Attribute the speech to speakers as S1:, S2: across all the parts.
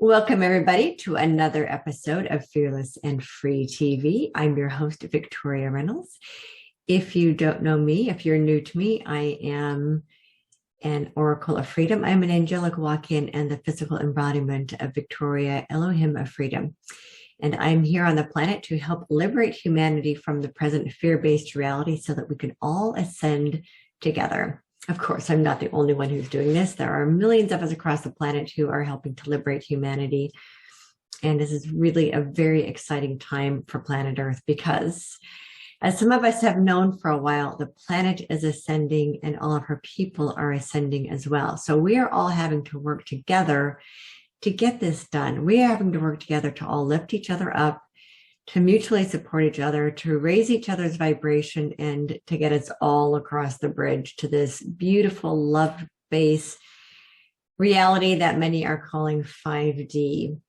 S1: Welcome, everybody, to another episode of Fearless and Free TV. I'm your host, Victoria Reynolds. If you don't know me, if you're new to me, I am an Oracle of Freedom. I'm an angelic walk-in and the physical embodiment of Victoria, Elohim of Freedom. And I'm here on the planet to help liberate humanity from the present fear-based reality so that we can all ascend together. Of course, I'm not the only one who's doing this. There are millions of us across the planet who are helping to liberate humanity. And this is really a very exciting time for planet Earth because, as some of us have known for a while, the planet is ascending and all of her people are ascending as well. So we are all having to work together to get this done. We are having to work together to all lift each other up, to mutually support each other, to raise each other's vibration, and to get us all across the bridge to this beautiful love-based reality that many are calling 5D.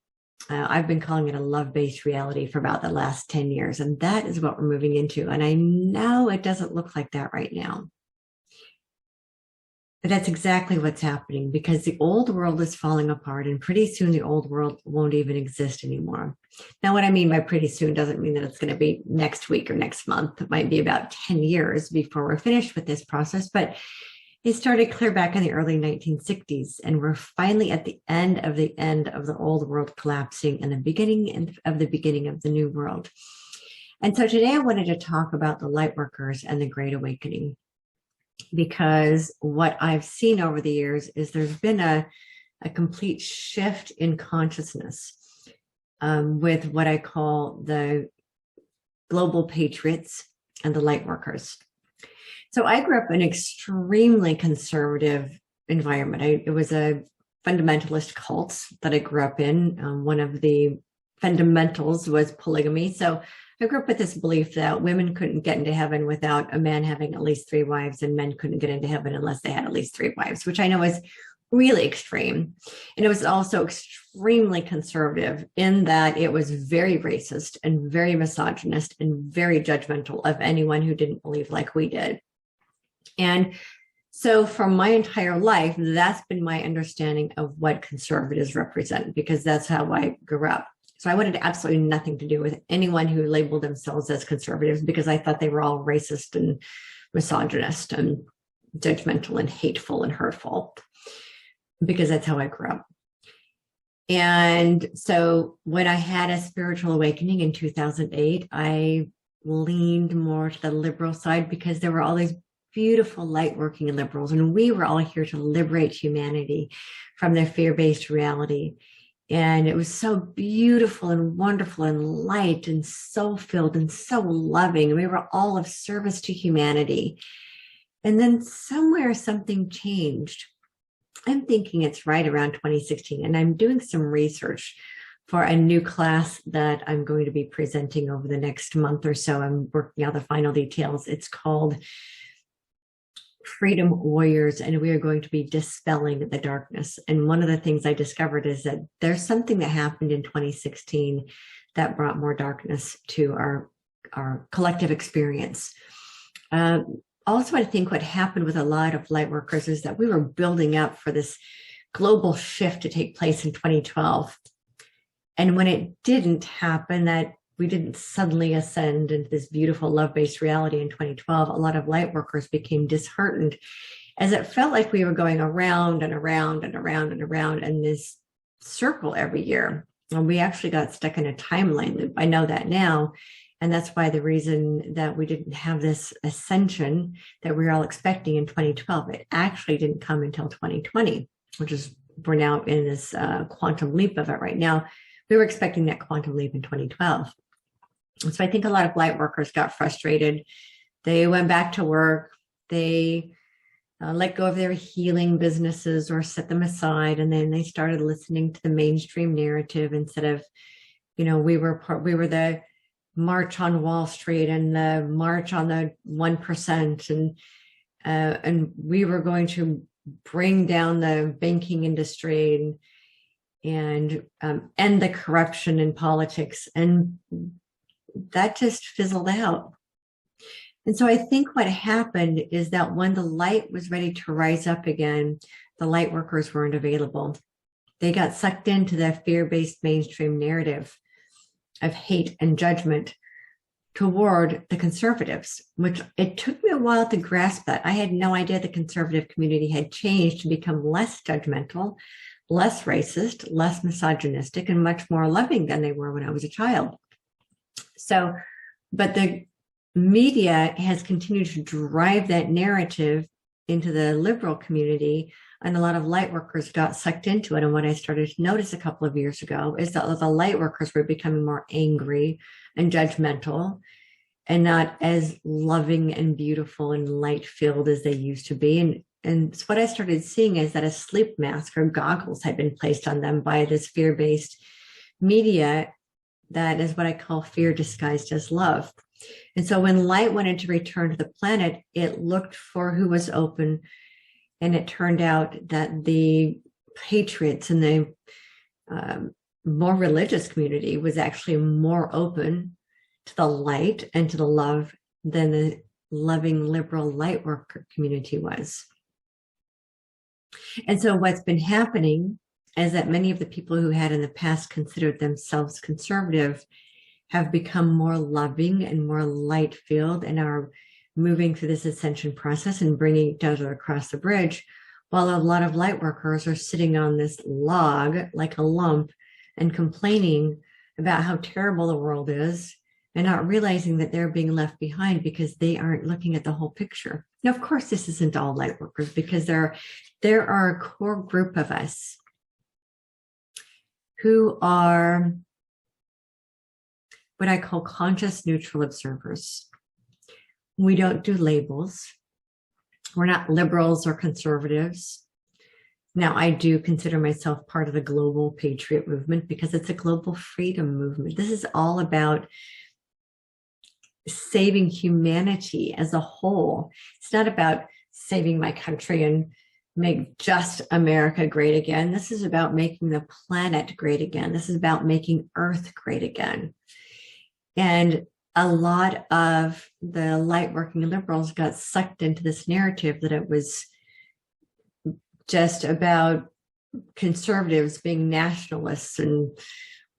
S1: I've been calling it a love-based reality for about the last 10 years, and that is what we're moving into. And I know it doesn't look like that right now. But that's exactly what's happening because the old world is falling apart, and pretty soon the old world won't even exist anymore. Now, what I mean by pretty soon doesn't mean that it's going to be next week or next month. It might be about 10 years before we're finished with this process, but it started clear back in the early 1960s, and we're finally at the end of the old world collapsing and the beginning of the new world. And so today I wanted to talk about the light workers and the Great Awakening. Because what I've seen over the years is there's been a complete shift in consciousness with what I call the global patriots and the light workers. So I grew up in an extremely conservative environment. It was a fundamentalist cult that I grew up in. One of the fundamentals was polygamy. So I grew up with this belief that women couldn't get into heaven without a man having at least 3 wives, and men couldn't get into heaven unless they had at least 3 wives, which I know is really extreme. And it was also extremely conservative in that it was very racist and very misogynist and very judgmental of anyone who didn't believe like we did. And so for my entire life, that's been my understanding of what conservatives represent, because that's how I grew up. So I wanted absolutely nothing to do with anyone who labeled themselves as conservatives, because I thought they were all racist and misogynist and judgmental and hateful and hurtful, because that's how I grew up. And so when I had a spiritual awakening in 2008, I leaned more to the liberal side because there were all these beautiful light working liberals, and we were all here to liberate humanity from their fear-based reality. And it was so beautiful and wonderful and light and so filled and so loving. We were all of service to humanity. And then somewhere something changed. I'm thinking it's right around 2016. And I'm doing some research for a new class that I'm going to be presenting over the next month or so. I'm working out the final details. It's called Freedom Warriors, and we are going to be dispelling the darkness. And one of the things I discovered is that there's something that happened in 2016 that brought more darkness to our collective experience. Also, I think what happened with a lot of light workers is that we were building up for this global shift to take place in 2012. And when it didn't happen, that we didn't suddenly ascend into this beautiful love-based reality in 2012, a lot of light workers became disheartened as it felt like we were going around and around and around and around in this circle every year. And we actually got stuck in a timeline loop. I know that now. And that's why the reason that we didn't have this ascension that we were all expecting in 2012, it actually didn't come until 2020, which is, we're now in this quantum leap of it right now. We were expecting that quantum leap in 2012. So I think a lot of light workers got frustrated. They went back to work. They let go of their healing businesses or set them aside. And then they started listening to the mainstream narrative instead of, we were the march on Wall Street and the march on the 1%. And we were going to bring down the banking industry and end the corruption in politics. And that just fizzled out. And so I think what happened is that when the light was ready to rise up again, the light workers weren't available. They got sucked into that fear-based mainstream narrative of hate and judgment toward the conservatives, which it took me a while to grasp that. I had no idea the conservative community had changed to become less judgmental, less racist, less misogynistic, and much more loving than they were when I was a child. So, but the media has continued to drive that narrative into the liberal community, and a lot of light workers got sucked into it. And what I started to notice a couple of years ago is that the light workers were becoming more angry and judgmental and not as loving and beautiful and light filled as they used to be. And so what I started seeing is that a sleep mask or goggles had been placed on them by this fear-based media that is what I call fear disguised as love. And so when light wanted to return to the planet, it looked for who was open. And it turned out that the patriots in the more religious community was actually more open to the light and to the love than the loving liberal light worker community was. And so what's been happening is that many of the people who had in the past considered themselves conservative have become more loving and more light filled and are moving through this ascension process and bringing each other across the bridge, while a lot of light workers are sitting on this log like a lump and complaining about how terrible the world is and not realizing that they're being left behind because they aren't looking at the whole picture. Now, of course, this isn't all light workers, because there are a core group of us who are what I call conscious neutral observers. We don't do labels. We're not liberals or conservatives. Now, I do consider myself part of the global patriot movement because it's a global freedom movement. This is all about saving humanity as a whole. It's not about saving my country and make just America great again. This is about making the planet great again. This is about making Earth great again. And a lot of the light working liberals got sucked into this narrative that it was just about conservatives being nationalists and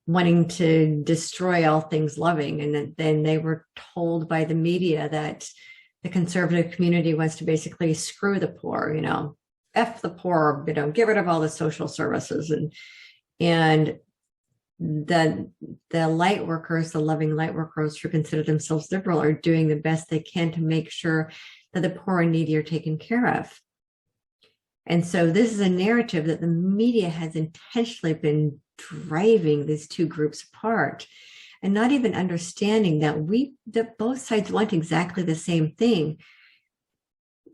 S1: wanting to destroy all things loving. And then they were told by the media that the conservative community wants to basically screw the poor, F the poor, get rid of all the social services. And the light workers, the loving light workers who consider themselves liberal, are doing the best they can to make sure that the poor and needy are taken care of. And so this is a narrative that the media has intentionally been driving these two groups apart and not even understanding that both sides want exactly the same thing.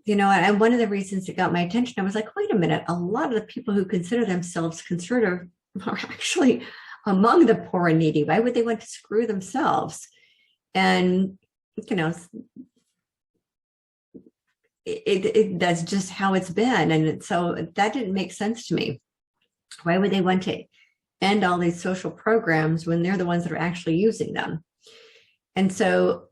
S1: And one of the reasons it got my attention, I was like, wait a minute, a lot of the people who consider themselves conservative are actually among the poor and needy. Why would they want to screw themselves? And, that's just how it's been. And so that didn't make sense to me. Why would they want to end all these social programs when they're the ones that are actually using them? And so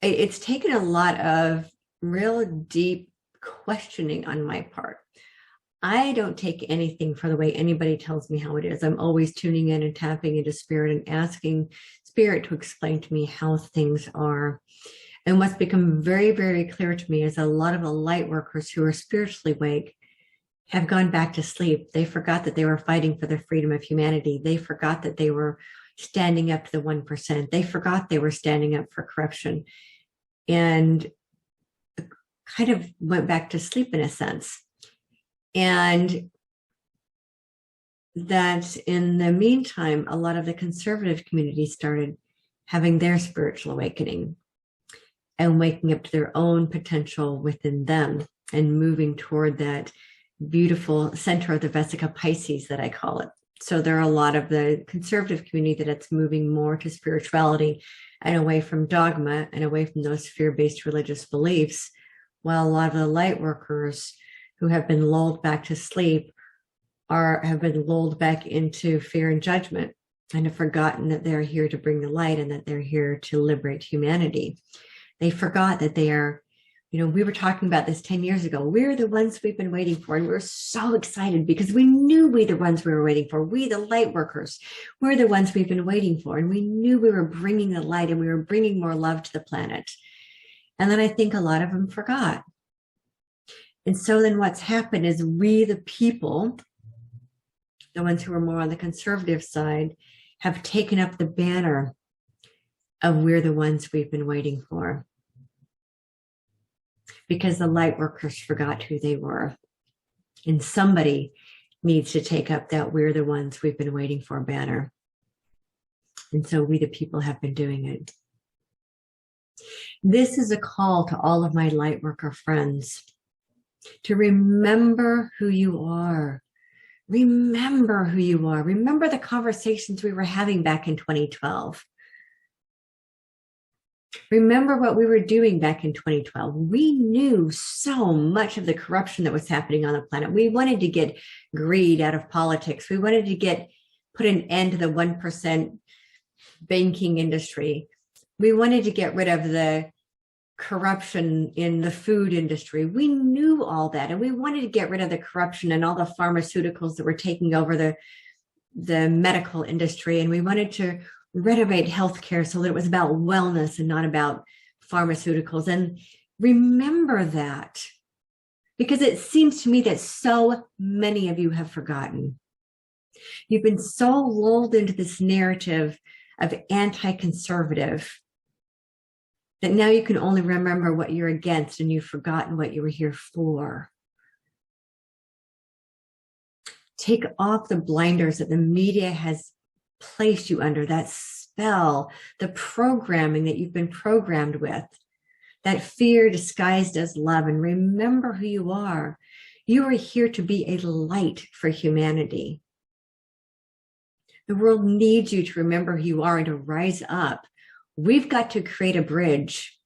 S1: it's taken a lot of real deep questioning on my part. I don't take anything for the way anybody tells me how it is. I'm always tuning in and tapping into spirit and asking spirit to explain to me how things are. And what's become very, very clear to me is a lot of the light workers who are spiritually awake have gone back to sleep. They forgot that they were fighting for the freedom of humanity. They forgot that they were standing up to the 1%. They forgot they were standing up for corruption and kind of went back to sleep in a sense. And that in the meantime, a lot of the conservative community started having their spiritual awakening and waking up to their own potential within them and moving toward that beautiful center of the Vesica Pisces that I call it. So there are a lot of the conservative community that's moving more to spirituality and away from dogma and away from those fear-based religious beliefs, while a lot of the light workers who have been lulled back to sleep have been lulled back into fear and judgment and have forgotten that they're here to bring the light and that they're here to liberate humanity. They forgot that they are You know, we were talking about this 10 years ago. We're the ones we've been waiting for. And we're so excited because we knew we the ones we were waiting for. We, the light workers, we're the ones we've been waiting for. And we knew we were bringing the light and we were bringing more love to the planet. And then I think a lot of them forgot. And so then what's happened is we, the people, the ones who are more on the conservative side, have taken up the banner of we're the ones we've been waiting for. Because the light workers forgot who they were. And somebody needs to take up that we're the ones we've been waiting for banner. And so we, the people, have been doing it. This is a call to all of my light worker friends to remember who you are. Remember who you are. Remember the conversations we were having back in 2012. Remember what we were doing back in 2012. We knew so much of the corruption that was happening on the planet. We wanted to get greed out of politics. We wanted to put an end to the 1% banking industry. We wanted to get rid of the corruption in the food industry. We knew all that, and we wanted to get rid of the corruption and all the pharmaceuticals that were taking over the medical industry. And we wanted to renovate healthcare so that it was about wellness and not about pharmaceuticals. And remember that, because it seems to me that so many of you have forgotten. You've been so lulled into this narrative of anti-conservative that now you can only remember what you're against, and you've forgotten what you were here for. Take off the blinders that the media has placed you under, that spell, the programming that you've been programmed with, that fear disguised as love, and remember who you are. You are here to be a light for humanity. The world needs you to remember who you are and to rise up. We've got to create a bridge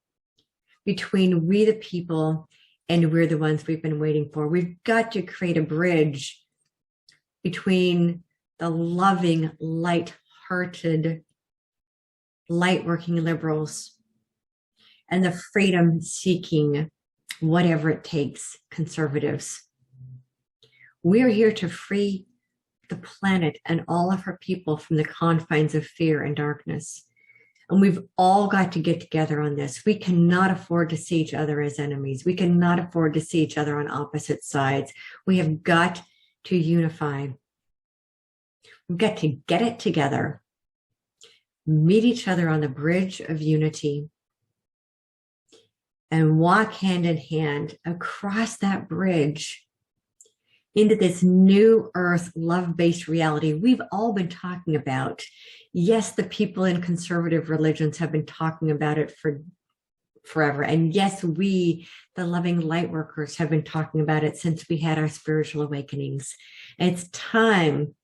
S1: between we the people and we're the ones we've been waiting for. We've got to create a bridge between the loving, light-hearted, light-working liberals and the freedom-seeking, whatever it takes, conservatives. We're here to free the planet and all of her people from the confines of fear and darkness. And we've all got to get together on this. We cannot afford to see each other as enemies. We cannot afford to see each other on opposite sides. We have got to unify. We've got to get it together, meet each other on the bridge of unity, and walk hand in hand across that bridge into this new earth love-based reality we've all been talking about. Yes, the people in conservative religions have been talking about it for forever. And yes, we, the loving light workers, have been talking about it since we had our spiritual awakenings. And it's time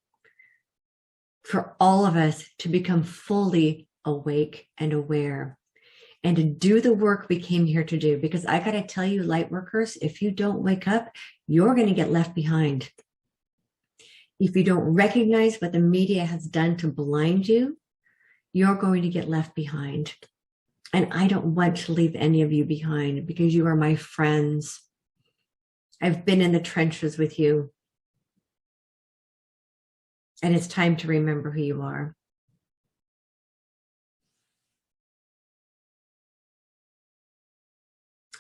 S1: for all of us to become fully awake and aware and to do the work we came here to do. Because I got to tell you, light workers, if you don't wake up, you're going to get left behind. If you don't recognize what the media has done to blind you, you're going to get left behind. And I don't want to leave any of you behind because you are my friends. I've been in the trenches with you. And it's time to remember who you are.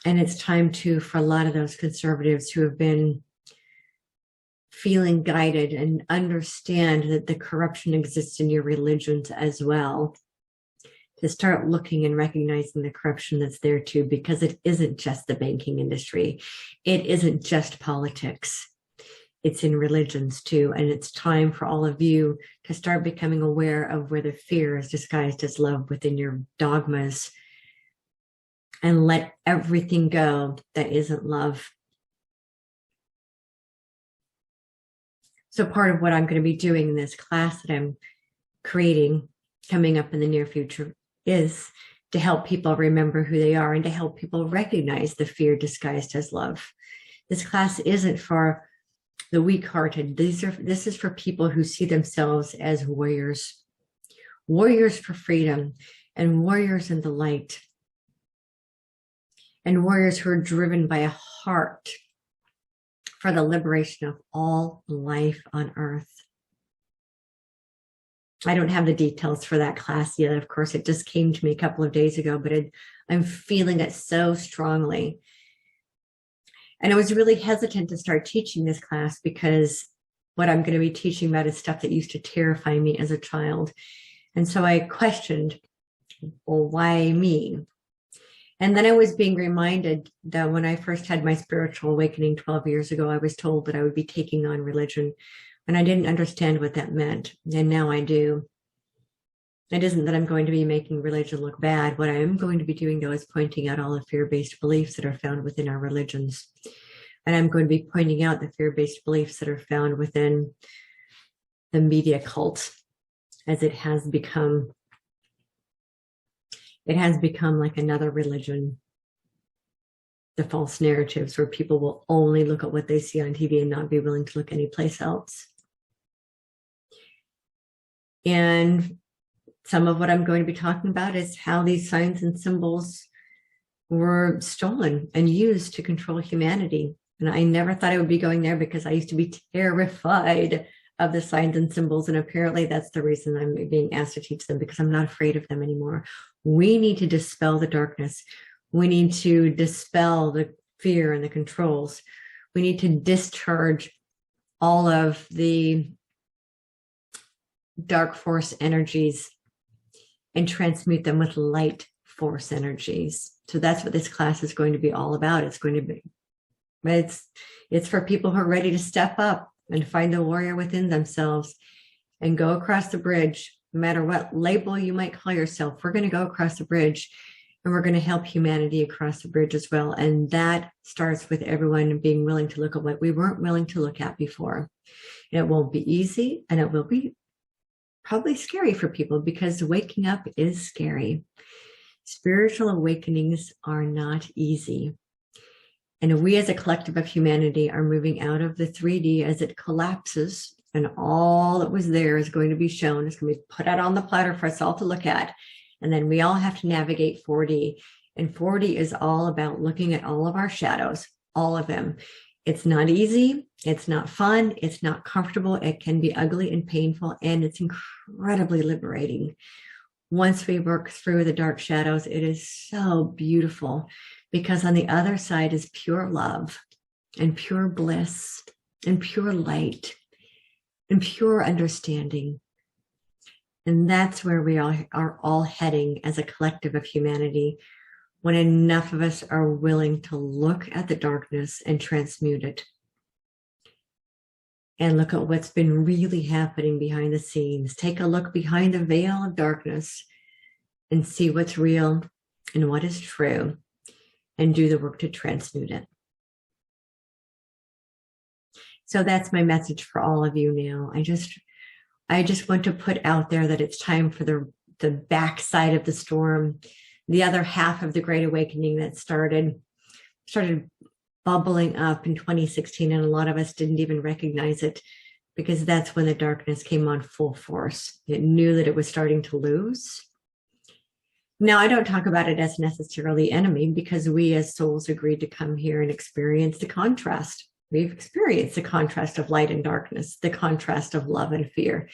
S1: And it's time to, for a lot of those conservatives who have been feeling guided and understand that the corruption exists in your religions as well, to start looking and recognizing the corruption that's there too, because it isn't just the banking industry. It isn't just politics. It's in religions too. And it's time for all of you to start becoming aware of where the fear is disguised as love within your dogmas, and let everything go that isn't love. So part of what I'm going to be doing in this class that I'm creating coming up in the near future is to help people remember who they are and to help people recognize the fear disguised as love. This class isn't for the weak-hearted. This is for people who see themselves as warriors, warriors for freedom and warriors in the light. and warriors who are driven by a heart for the liberation of all life on earth. I don't have the details for that class yet. Of course, it just came to me a couple of days ago, but I'm feeling it so strongly. And I was really hesitant to start teaching this class because what I'm going to be teaching about is stuff that used to terrify me as a child. And so I questioned, well, why me? And then I was being reminded that when I first had my spiritual awakening 12 years ago, I was told that I would be taking on religion. And I didn't understand what that meant. And now I do. It isn't that I'm going to be making religion look bad. What I am going to be doing, though, is pointing out all the fear-based beliefs that are found within our religions. And I'm going to be pointing out the fear-based beliefs that are found within the media cult, as it has become like another religion. The false narratives where people will only look at what they see on TV and not be willing to look anyplace else. And some of what I'm going to be talking about is how these signs and symbols were stolen and used to control humanity. And I never thought I would be going there because I used to be terrified of the signs and symbols. And apparently that's the reason I'm being asked to teach them, because I'm not afraid of them anymore. We need to dispel the darkness. We need to dispel the fear and the controls. We need to discharge all of the dark force energies and transmute them with light force energies. So that's what this class is going to be all about. It's going to be, it's for people who are ready to step up and find the warrior within themselves and go across the bridge. No matter what label you might call yourself, we're going to go across the bridge and we're going to help humanity across the bridge as well. And that starts with everyone being willing to look at what we weren't willing to look at before. And it won't be easy, and it will be probably scary for people because waking up is scary. Spiritual awakenings are not easy. And we as a collective of humanity are moving out of the 3D as it collapses, and all that was there is going to be shown. It's going to be put out on the platter for us all to look at. And then we all have to navigate 4D. And 4D is all about looking at all of our shadows, all of them. It's not easy. It's not fun. It's not comfortable. It can be ugly and painful, and it's incredibly liberating. Once we work through the dark shadows, it is so beautiful because on the other side is pure love and pure bliss and pure light and pure understanding. And that's where we are all heading as a collective of humanity, when enough of us are willing to look at the darkness and transmute it. And look at what's been really happening behind the scenes. Take a look behind the veil of darkness and see what's real and what is true, and do the work to transmute it. So that's my message for all of you now. I just want to put out there that it's time for the backside of the storm, the other half of the Great Awakening that started bubbling up in 2016, and a lot of us didn't even recognize it because that's when the darkness came on full force. It knew that it was starting to lose. Now, I don't talk about it as necessarily enemy because we as souls agreed to come here and experience the contrast. We've experienced the contrast of light and darkness, the contrast of love and fear.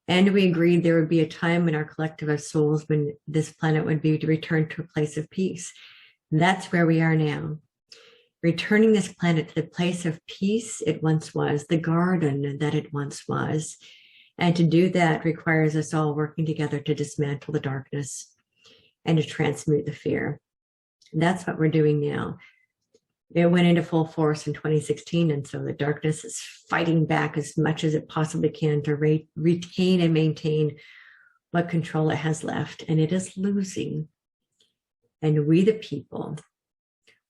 S1: And we agreed there would be a time in our collective of souls when this planet would be to return to a place of peace. And that's where we are now. Returning this planet to the place of peace it once was, the garden that it once was. And to do that requires us all working together to dismantle the darkness and to transmute the fear. And that's what we're doing now. It went into full force in 2016, and so the darkness is fighting back as much as it possibly can to retain and maintain what control it has left, and it is losing. And we, the people,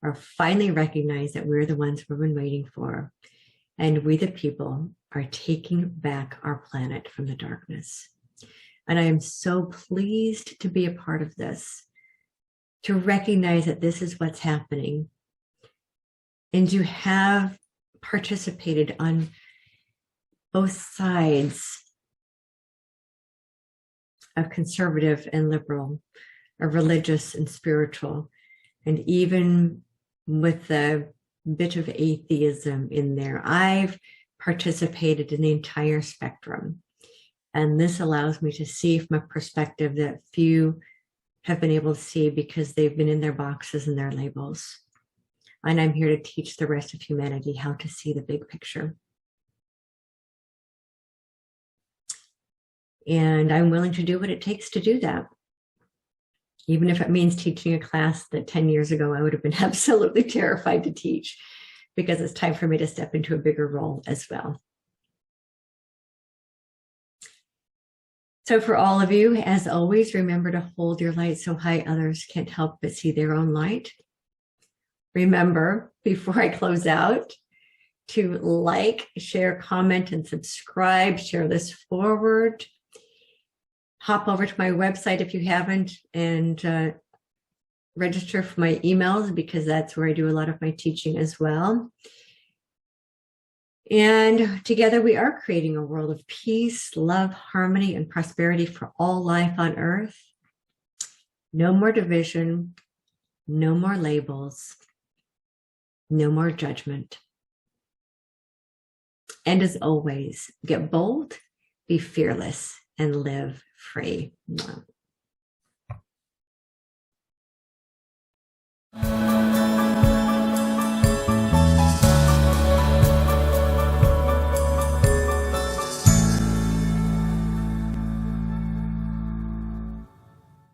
S1: are finally recognized that we're the ones we've been waiting for, and we, the people, are taking back our planet from the darkness. And I am so pleased to be a part of this, to recognize that this is what's happening, and to have participated on both sides of conservative and liberal, of religious and spiritual, And even with a bit of atheism in there, I've participated in the entire spectrum. And this allows me to see from a perspective that few have been able to see because they've been in their boxes and their labels. And I'm here to teach the rest of humanity how to see the big picture. And I'm willing to do what it takes to do that. Even if it means teaching a class that 10 years ago I would have been absolutely terrified to teach, because it's time for me to step into a bigger role as well. So for all of you, as always, remember to hold your light so high others can't help but see their own light. Remember, before I close out, to like, share, comment, and subscribe. Share this forward. Hop over to my website if you haven't and register for my emails, because that's where I do a lot of my teaching as well. And together we are creating a world of peace, love, harmony, and prosperity for all life on earth. No more division, no more labels, no more judgment. And as always, get bold, be fearless, and live free.